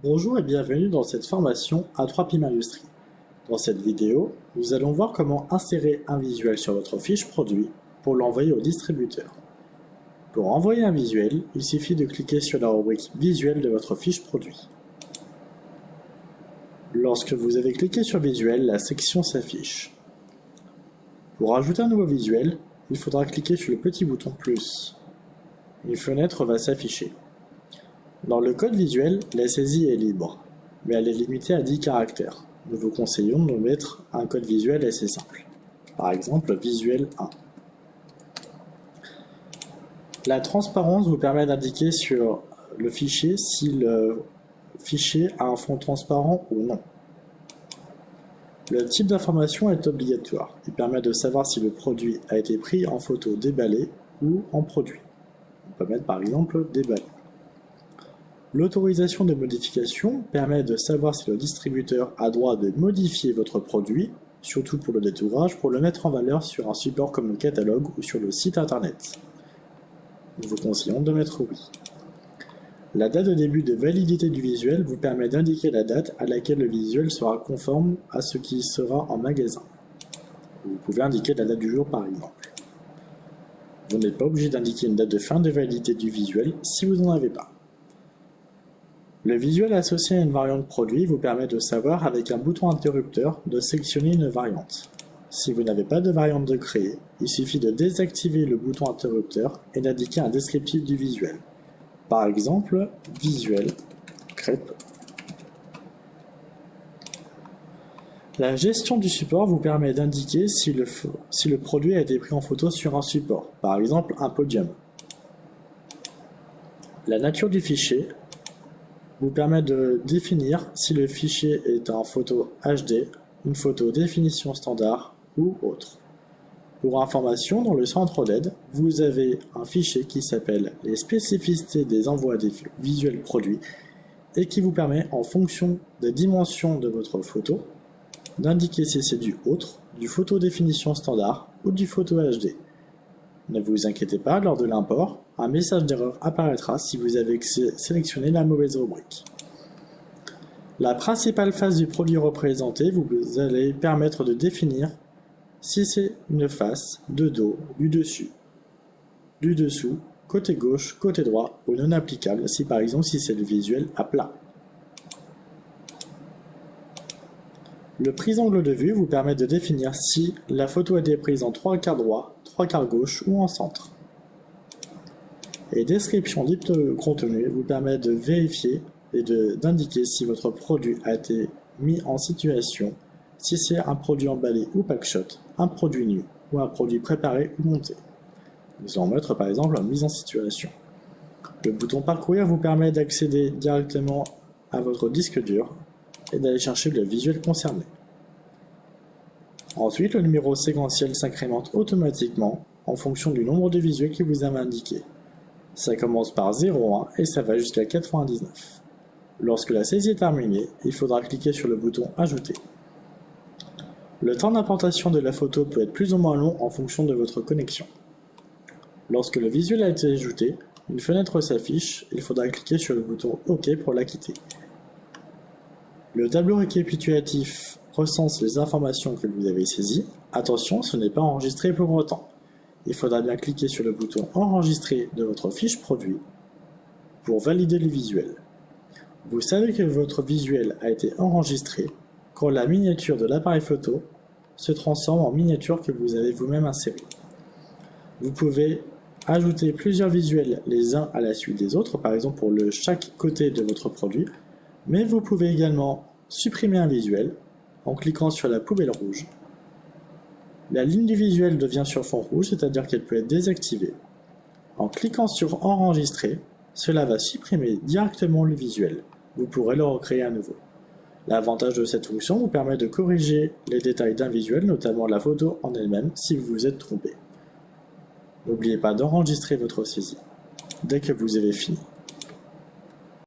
Bonjour et bienvenue dans cette formation A3PIM Industrie. Dans cette vidéo, nous allons voir comment insérer un visuel sur votre fiche produit pour l'envoyer au distributeur. Pour envoyer un visuel, il suffit de cliquer sur la rubrique Visuel de votre fiche produit. Lorsque vous avez cliqué sur Visuel, la section s'affiche. Pour ajouter un nouveau visuel, il faudra cliquer sur le petit bouton plus. Une fenêtre va s'afficher. Dans le code visuel, la saisie est libre, mais elle est limitée à 10 caractères. Nous vous conseillons de mettre un code visuel assez simple. Par exemple, visuel 1. La transparence vous permet d'indiquer sur le fichier si le fichier a un fond transparent ou non. Le type d'information est obligatoire. Il permet de savoir si le produit a été pris en photo déballé ou en produit. On peut mettre par exemple déballé. L'autorisation de modification permet de savoir si le distributeur a droit de modifier votre produit, surtout pour le détourage, pour le mettre en valeur sur un support comme le catalogue ou sur le site internet. Nous vous conseillons de mettre oui. La date de début de validité du visuel vous permet d'indiquer la date à laquelle le visuel sera conforme à ce qui sera en magasin. Vous pouvez indiquer la date du jour par exemple. Vous n'êtes pas obligé d'indiquer une date de fin de validité du visuel si vous n'en avez pas. Le visuel associé à une variante produit vous permet de savoir avec un bouton interrupteur de sélectionner une variante. Si vous n'avez pas de variante de créer, il suffit de désactiver le bouton interrupteur et d'indiquer un descriptif du visuel. Par exemple, visuel crêpe. La gestion du support vous permet d'indiquer si le produit a été pris en photo sur un support, par exemple un podium. La nature du fichier vous permet de définir si le fichier est en photo HD, une photo définition standard ou autre. Pour information, dans le centre d'aide, vous avez un fichier qui s'appelle les spécificités des envois des visuels produits et qui vous permet, en fonction des dimensions de votre photo, d'indiquer si c'est du autre, du photo définition standard ou du photo HD. Ne vous inquiétez pas, lors de l'import, un message d'erreur apparaîtra si vous avez sélectionné la mauvaise rubrique. La principale face du produit représenté vous allez permettre de définir si c'est une face, de dos, du dessus, du dessous, côté gauche, côté droit ou non applicable si par exemple si c'est le visuel à plat. Le prise-angle de vue vous permet de définir si la photo a été prise en 3/4 droit, 3/4 gauche ou en centre. Et description dite de contenu vous permet de vérifier et d'indiquer si votre produit a été mis en situation, si c'est un produit emballé ou packshot, un produit nu ou un produit préparé ou monté. Nous allons mettre par exemple en mise en situation. Le bouton parcourir vous permet d'accéder directement à votre disque dur et d'aller chercher le visuel concerné. Ensuite, le numéro séquentiel s'incrémente automatiquement en fonction du nombre de visuels qui vous avez indiqué. Ça commence par 0,1 et ça va jusqu'à 99. Lorsque la saisie est terminée, il faudra cliquer sur le bouton Ajouter. Le temps d'importation de la photo peut être plus ou moins long en fonction de votre connexion. Lorsque le visuel a été ajouté, une fenêtre s'affiche, il faudra cliquer sur le bouton OK pour la quitter. Le tableau récapitulatif recense les informations que vous avez saisies. Attention, ce n'est pas enregistré pour autant. Il faudra bien cliquer sur le bouton Enregistrer de votre fiche produit pour valider le visuel. Vous savez que votre visuel a été enregistré quand la miniature de l'appareil photo se transforme en miniature que vous avez vous-même insérée. Vous pouvez ajouter plusieurs visuels les uns à la suite des autres, par exemple pour chaque côté de votre produit, mais vous pouvez également supprimer un visuel en cliquant sur la poubelle rouge. La ligne du visuel devient sur fond rouge, c'est-à-dire qu'elle peut être désactivée. En cliquant sur Enregistrer, cela va supprimer directement le visuel. Vous pourrez le recréer à nouveau. L'avantage de cette fonction vous permet de corriger les détails d'un visuel, notamment la photo en elle-même, si vous vous êtes trompé. N'oubliez pas d'enregistrer votre saisie dès que vous avez fini.